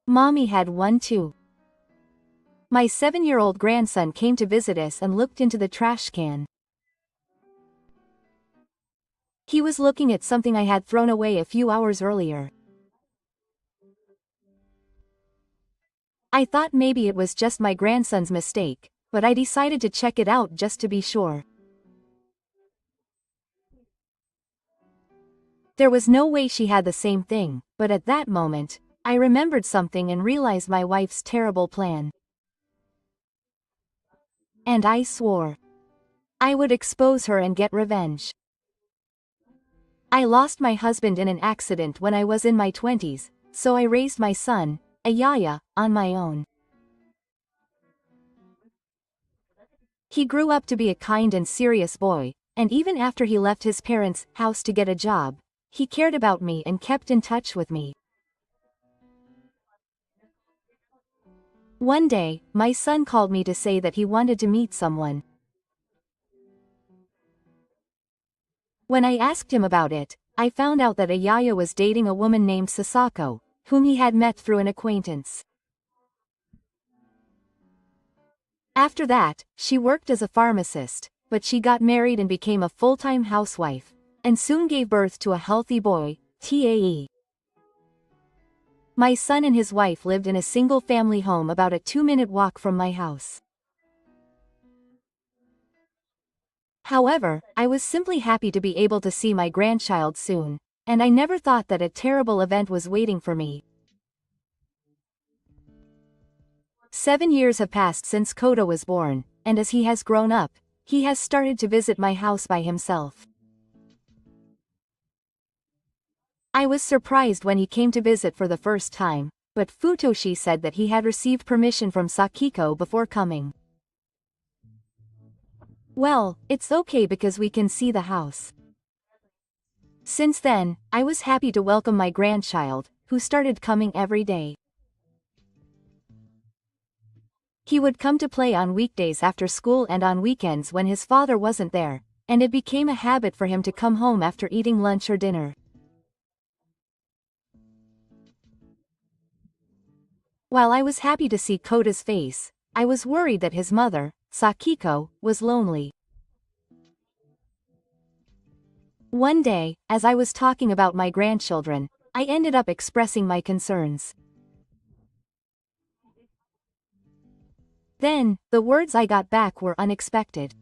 Mommy had one too. My 7-year-old grandson came to visit us and looked into the trash can. He was looking at something I had thrown away a few hours earlier. I thought maybe it was just my grandson's mistake, but I decided to check it out just to be sure. There was no way she had the same thing, but at that moment, I remembered something and realized my wife's terrible plan. And I swore I would expose her and get revenge. I lost my husband in an accident when I was in my 20s, so I raised my son, Ayaya, on my own. He grew up to be a kind and serious boy, and even after he left his parents' house to get a job, he cared about me and kept in touch with me. One day, my son called me to say that he wanted to meet someone. When I asked him about it, I found out that Ayaya was dating a woman named Sasako, whom he had met through an acquaintance. After that, she worked as a pharmacist, but she got married and became a full-time housewife, and soon gave birth to a healthy boy, Tae. My son and his wife lived in a single-family home about a 2-minute walk from my house. However, I was simply happy to be able to see my grandchild soon, and I never thought that a terrible event was waiting for me. 7 years have passed since Kota was born, and as he has grown up, he has started to visit my house by himself. I was surprised when he came to visit for the first time, but Futoshi said that he had received permission from Sakiko before coming. Well, it's okay because we can see the house. Since then, I was happy to welcome my grandchild, who started coming every day. He would come to play on weekdays after school and on weekends when his father wasn't there, and it became a habit for him to come home after eating lunch or dinner. While I was happy to see Kota's face, I was worried that his mother, Sakiko, was lonely. One day, as I was talking about my grandchildren, I ended up expressing my concerns. Then, the words I got back were unexpected.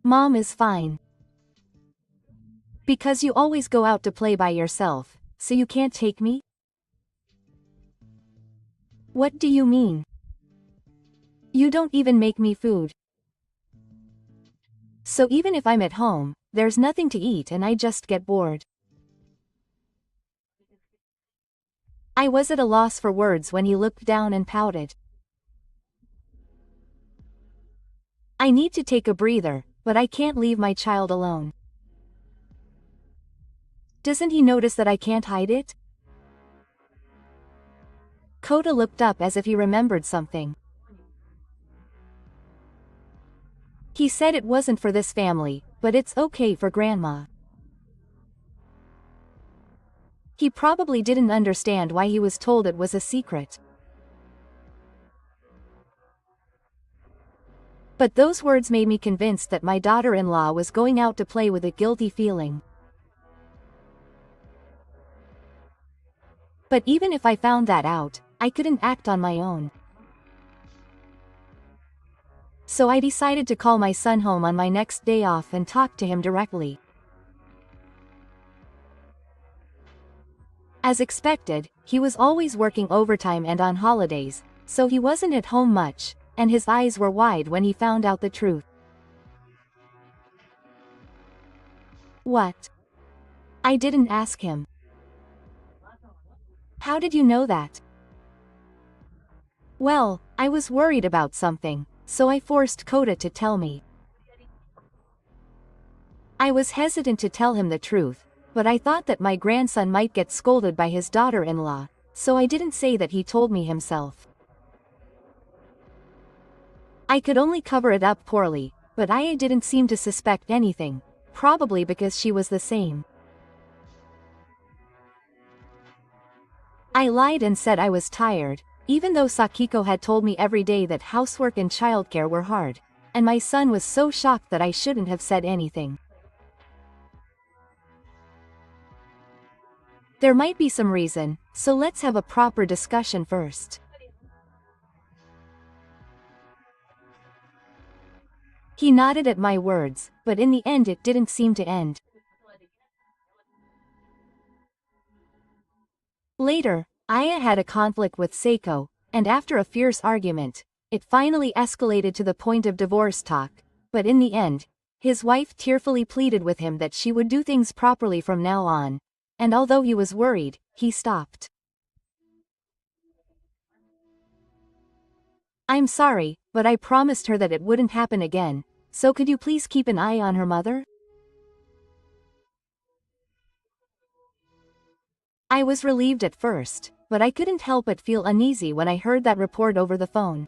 Mom is fine. Because you always go out to play by yourself, so you can't take me? What do you mean? You don't even make me food. So even if I'm at home, there's nothing to eat and I just get bored. I was at a loss for words when he looked down and pouted. I need to take a breather, but I can't leave my child alone. Doesn't he notice that I can't hide it? Kota looked up as if he remembered something. He said it wasn't for this family, but it's okay for Grandma. He probably didn't understand why he was told it was a secret. But those words made me convinced that my daughter-in-law was going out to play with a guilty feeling. But even if I found that out, I couldn't act on my own. So I decided to call my son home on my next day off and talk to him directly. As expected, he was always working overtime and on holidays, so he wasn't at home much, and his eyes were wide when he found out the truth. What? I didn't ask him. How did you know that? Well, I was worried about something, so I forced Kota to tell me. I was hesitant to tell him the truth, but I thought that my grandson might get scolded by his daughter-in-law, so I didn't say that he told me himself. I could only cover it up poorly, but Aya didn't seem to suspect anything, probably because she was the same. I lied and said I was tired, even though Sakiko had told me every day that housework and childcare were hard, and my son was so shocked that I shouldn't have said anything. There might be some reason, so let's have a proper discussion first. He nodded at my words, but in the end it didn't seem to end. Later, Aya had a conflict with Seiko, and after a fierce argument, it finally escalated to the point of divorce talk, but in the end, his wife tearfully pleaded with him that she would do things properly from now on, and although he was worried, he stopped. I'm sorry, but I promised her that it wouldn't happen again, so could you please keep an eye on her mother? I was relieved at first, but I couldn't help but feel uneasy when I heard that report over the phone.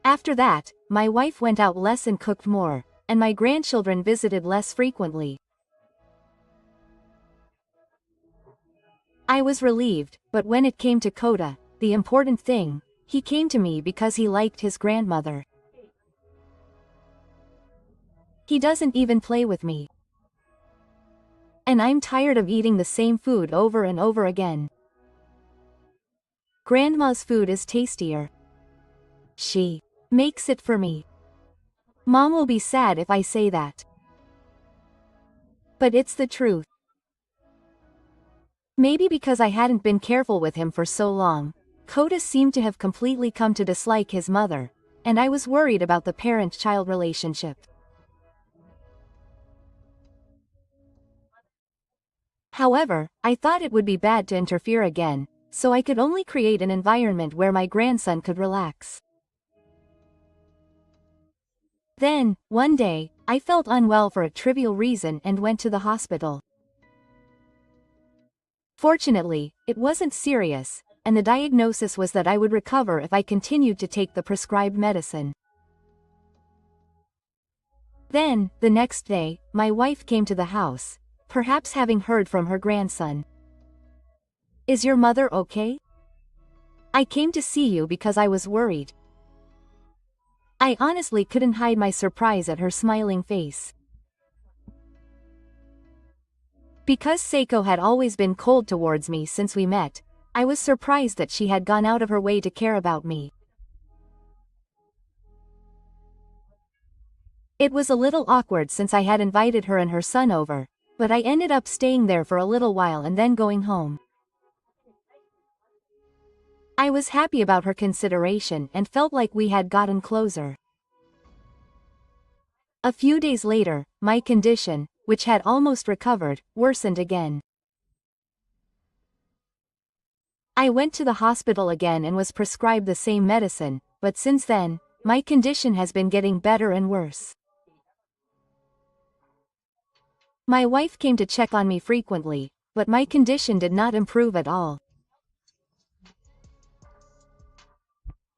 After that, my wife went out less and cooked more, and my grandchildren visited less frequently. I was relieved, but when it came to Kota, the important thing, he came to me because he liked his grandmother. He doesn't even play with me. And I'm tired of eating the same food over and over again. Grandma's food is tastier. She makes it for me. Mom will be sad if I say that. But it's the truth. Maybe because I hadn't been careful with him for so long, Kota seemed to have completely come to dislike his mother, and I was worried about the parent-child relationship. However, I thought it would be bad to interfere again, so I could only create an environment where my grandson could relax. Then, one day, I felt unwell for a trivial reason and went to the hospital. Fortunately, it wasn't serious, and the diagnosis was that I would recover if I continued to take the prescribed medicine. Then, the next day, my wife came to the house, perhaps having heard from her grandson. Is your mother okay? I came to see you because I was worried. I honestly couldn't hide my surprise at her smiling face. Because Seiko had always been cold towards me since we met, I was surprised that she had gone out of her way to care about me. It was a little awkward since I had invited her and her son over, but I ended up staying there for a little while and then going home. I was happy about her consideration and felt like we had gotten closer. A few days later, my condition, which had almost recovered, worsened again. I went to the hospital again and was prescribed the same medicine, but since then, my condition has been getting better and worse. My wife came to check on me frequently, but my condition did not improve at all.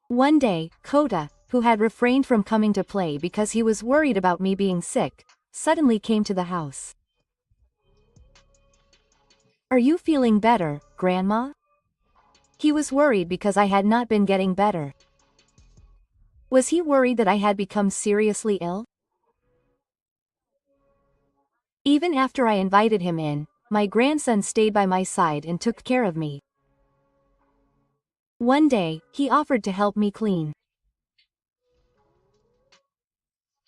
One day, Kota, who had refrained from coming to play because he was worried about me being sick, suddenly came to the house. Are you feeling better, Grandma? He was worried because I had not been getting better. Was he worried that I had become seriously ill? Even after I invited him in, my grandson stayed by my side and took care of me. One day, he offered to help me clean.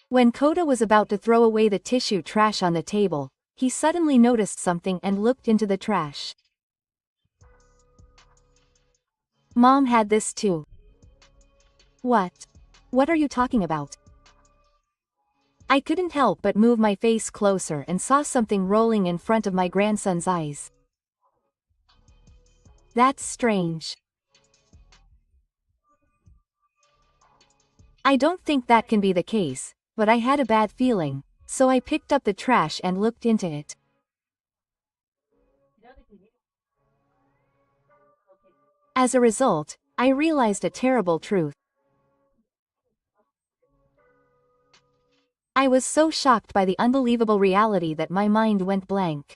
When Kota was about to throw away the tissue trash on the table, he suddenly noticed something and looked into the trash. Mom had this too. What? What are you talking about? I couldn't help but move my face closer and saw something rolling in front of my grandson's eyes. That's strange. I don't think that can be the case, but I had a bad feeling, so I picked up the trash and looked into it. As a result, I realized a terrible truth. I was so shocked by the unbelievable reality that my mind went blank.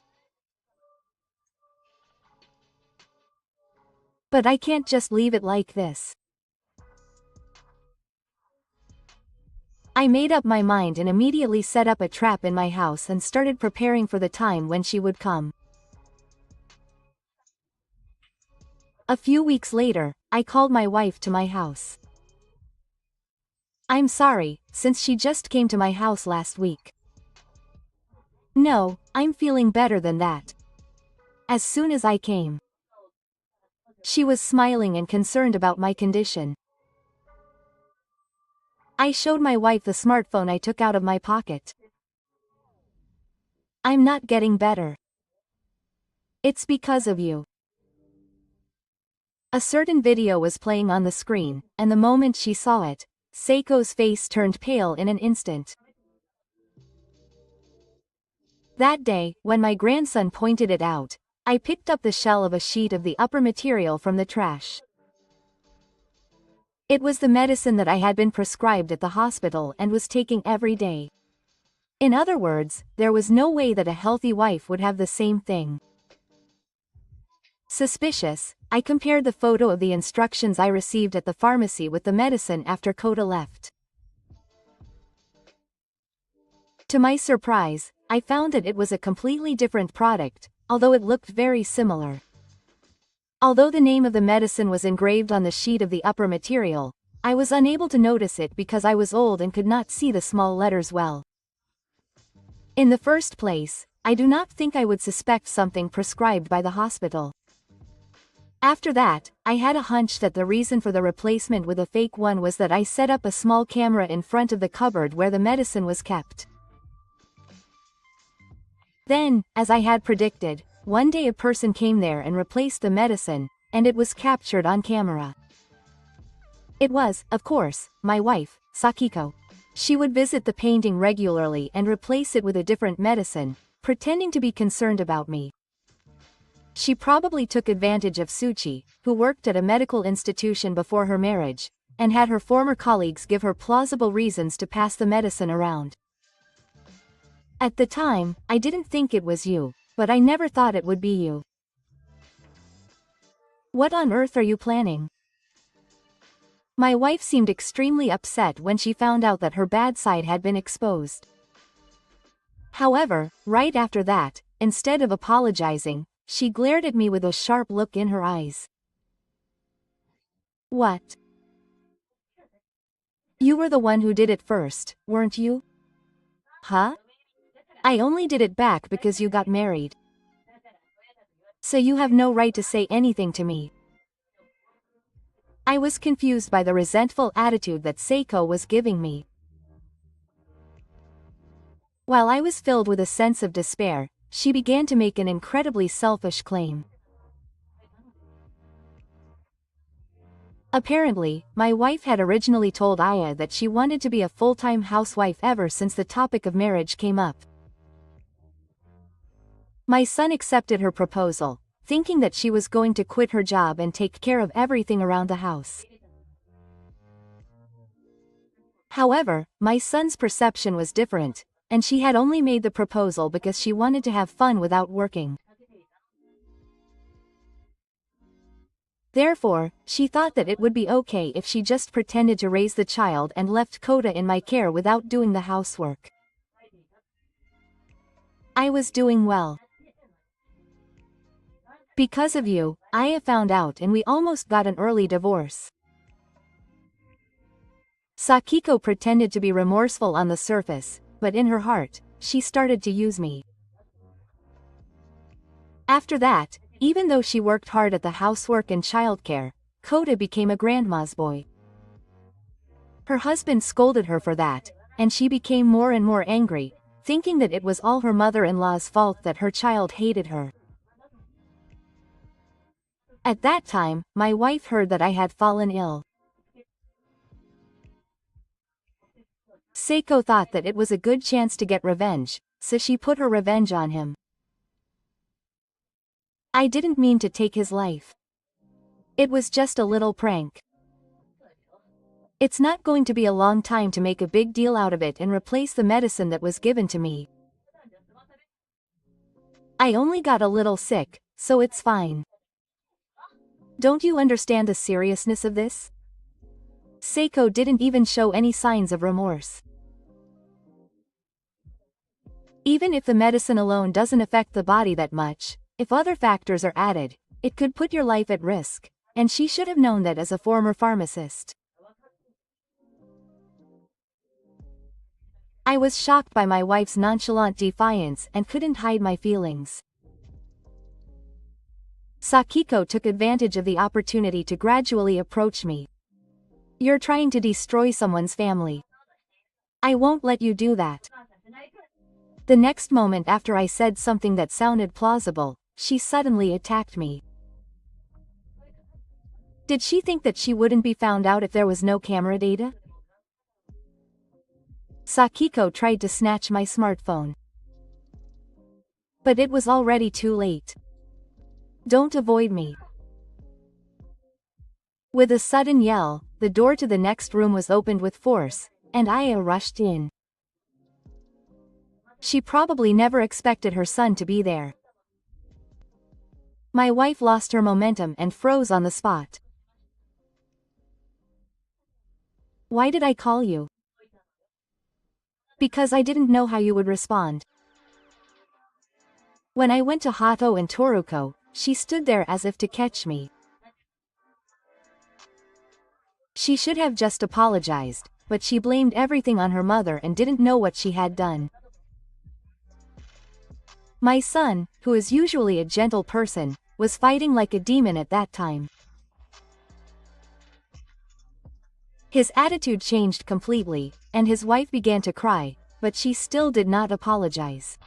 But I can't just leave it like this. I made up my mind and immediately set up a trap in my house and started preparing for the time when she would come. A few weeks later, I called my wife to my house. I'm sorry, since she just came to my house last week. No, I'm feeling better than that. As soon as I came, she was smiling and concerned about my condition. I showed my wife the smartphone I took out of my pocket. I'm not getting better. It's because of you. A certain video was playing on the screen, and the moment she saw it, Seiko's face turned pale in an instant. That day, when my grandson pointed it out, I picked up the shell of a sheet of the upper material from the trash. It was the medicine that I had been prescribed at the hospital and was taking every day. In other words, there was no way that a healthy wife would have the same thing. Suspicious, I compared the photo of the instructions I received at the pharmacy with the medicine after Kota left. To my surprise, I found that it was a completely different product, although it looked very similar. Although the name of the medicine was engraved on the sheet of the upper material, I was unable to notice it because I was old and could not see the small letters well. In the first place, I do not think I would suspect something prescribed by the hospital. After that, I had a hunch that the reason for the replacement with a fake one was that I set up a small camera in front of the cupboard where the medicine was kept. Then, as I had predicted, one day a person came there and replaced the medicine, and it was captured on camera. It was, of course, my wife, Sakiko. She would visit the painting regularly and replace it with a different medicine, pretending to be concerned about me. She probably took advantage of Tsuchi, who worked at a medical institution before her marriage, and had her former colleagues give her plausible reasons to pass the medicine around. At the time, I didn't think it was you, but I never thought it would be you. What on earth are you planning? My wife seemed extremely upset when she found out that her bad side had been exposed. However, right after that, instead of apologizing, she glared at me with a sharp look in her eyes. What? You were the one who did it first, weren't you? Huh? I only did it back because you got married. So you have no right to say anything to me. I was confused by the resentful attitude that Seiko was giving me. While I was filled with a sense of despair, she began to make an incredibly selfish claim. Apparently, my wife had originally told Aya that she wanted to be a full-time housewife ever since the topic of marriage came up. My son accepted her proposal, thinking that she was going to quit her job and take care of everything around the house. However, my son's perception was different, and she had only made the proposal because she wanted to have fun without working. Therefore, she thought that it would be okay if she just pretended to raise the child and left Kota in my care without doing the housework. I was doing well. Because of you, Aya found out and we almost got an early divorce. Sakiko pretended to be remorseful on the surface, but in her heart, she started to use me. After that, even though she worked hard at the housework and childcare, Kota became a grandma's boy. Her husband scolded her for that, and she became more and more angry, thinking that it was all her mother-in-law's fault that her child hated her. At that time, my wife heard that I had fallen ill. Seiko thought that it was a good chance to get revenge, so she put her revenge on him. I didn't mean to take his life. It was just a little prank. It's not going to be a long time to make a big deal out of it and replace the medicine that was given to me. I only got a little sick, so it's fine. Don't you understand the seriousness of this? Seiko didn't even show any signs of remorse. Even if the medicine alone doesn't affect the body that much, if other factors are added, it could put your life at risk, and she should have known that as a former pharmacist. I was shocked by my wife's nonchalant defiance and couldn't hide my feelings. Sakiko took advantage of the opportunity to gradually approach me. You're trying to destroy someone's family. I won't let you do that. The next moment after I said something that sounded plausible, she suddenly attacked me. Did she think that she wouldn't be found out if there was no camera data? Sakiko tried to snatch my smartphone. But it was already too late. Don't avoid me. With a sudden yell, the door to the next room was opened with force, and Aya rushed in. She probably never expected her son to be there. My wife lost her momentum and froze on the spot. Why did I call you? Because I didn't know how you would respond. When I went to Hato and Toruko, she stood there as if to catch me. She should have just apologized, but she blamed everything on her mother and didn't know what she had done. My son, who is usually a gentle person, was fighting like a demon at that time. His attitude changed completely, and his wife began to cry, but she still did not apologize.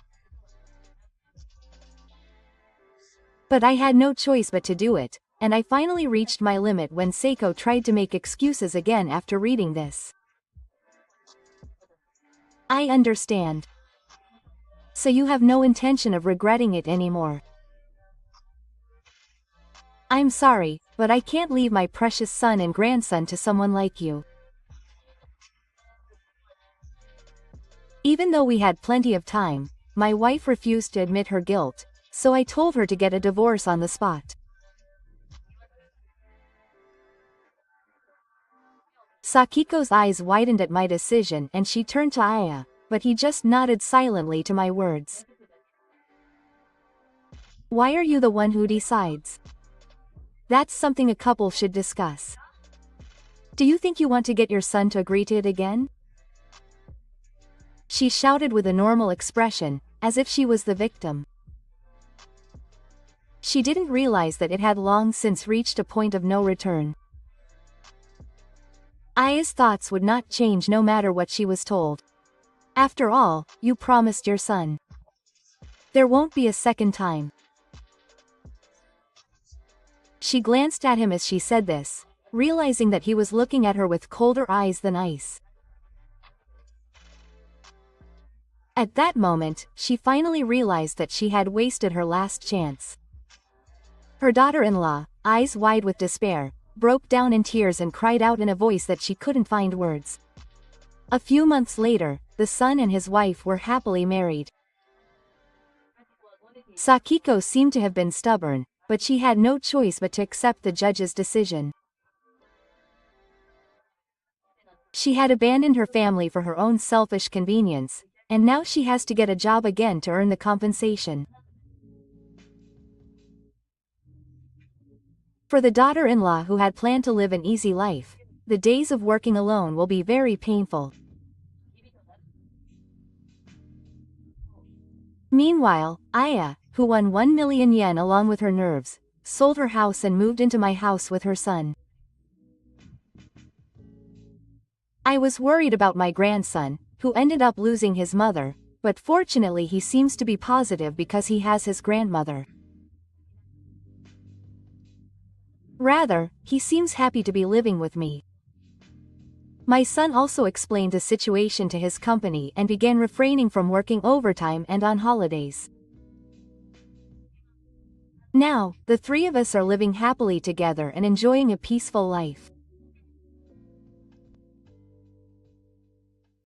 But I had no choice but to do it, and I finally reached my limit when Seiko tried to make excuses again after reading this. I understand. So you have no intention of regretting it anymore. I'm sorry, but I can't leave my precious son and grandson to someone like you. Even though we had plenty of time, my wife refused to admit her guilt, so I told her to get a divorce on the spot. Sakiko's eyes widened at my decision and she turned to Aya, but he just nodded silently to my words. Why are you the one who decides? That's something a couple should discuss. Do you think you want to get your son to agree to it again? She shouted with a normal expression, as if she was the victim. She didn't realize that it had long since reached a point of no return. Aya's thoughts would not change no matter what she was told. After all, you promised your son. There won't be a second time. She glanced at him as she said this, realizing that he was looking at her with colder eyes than ice. At that moment, she finally realized that she had wasted her last chance. Her daughter-in-law, eyes wide with despair, broke down in tears and cried out in a voice that she couldn't find words. A few months later, the son and his wife were happily married. Sakiko seemed to have been stubborn, but she had no choice but to accept the judge's decision. She had abandoned her family for her own selfish convenience, and now she has to get a job again to earn the compensation. For the daughter-in-law who had planned to live an easy life, the days of working alone will be very painful. Meanwhile, Aya, who won 1 million yen along with her nerves, sold her house and moved into my house with her son. I was worried about my grandson, who ended up losing his mother, but fortunately he seems to be positive because he has his grandmother. Rather, he seems happy to be living with me. My son also explained the situation to his company and began refraining from working overtime and on holidays. Now, the three of us are living happily together and enjoying a peaceful life.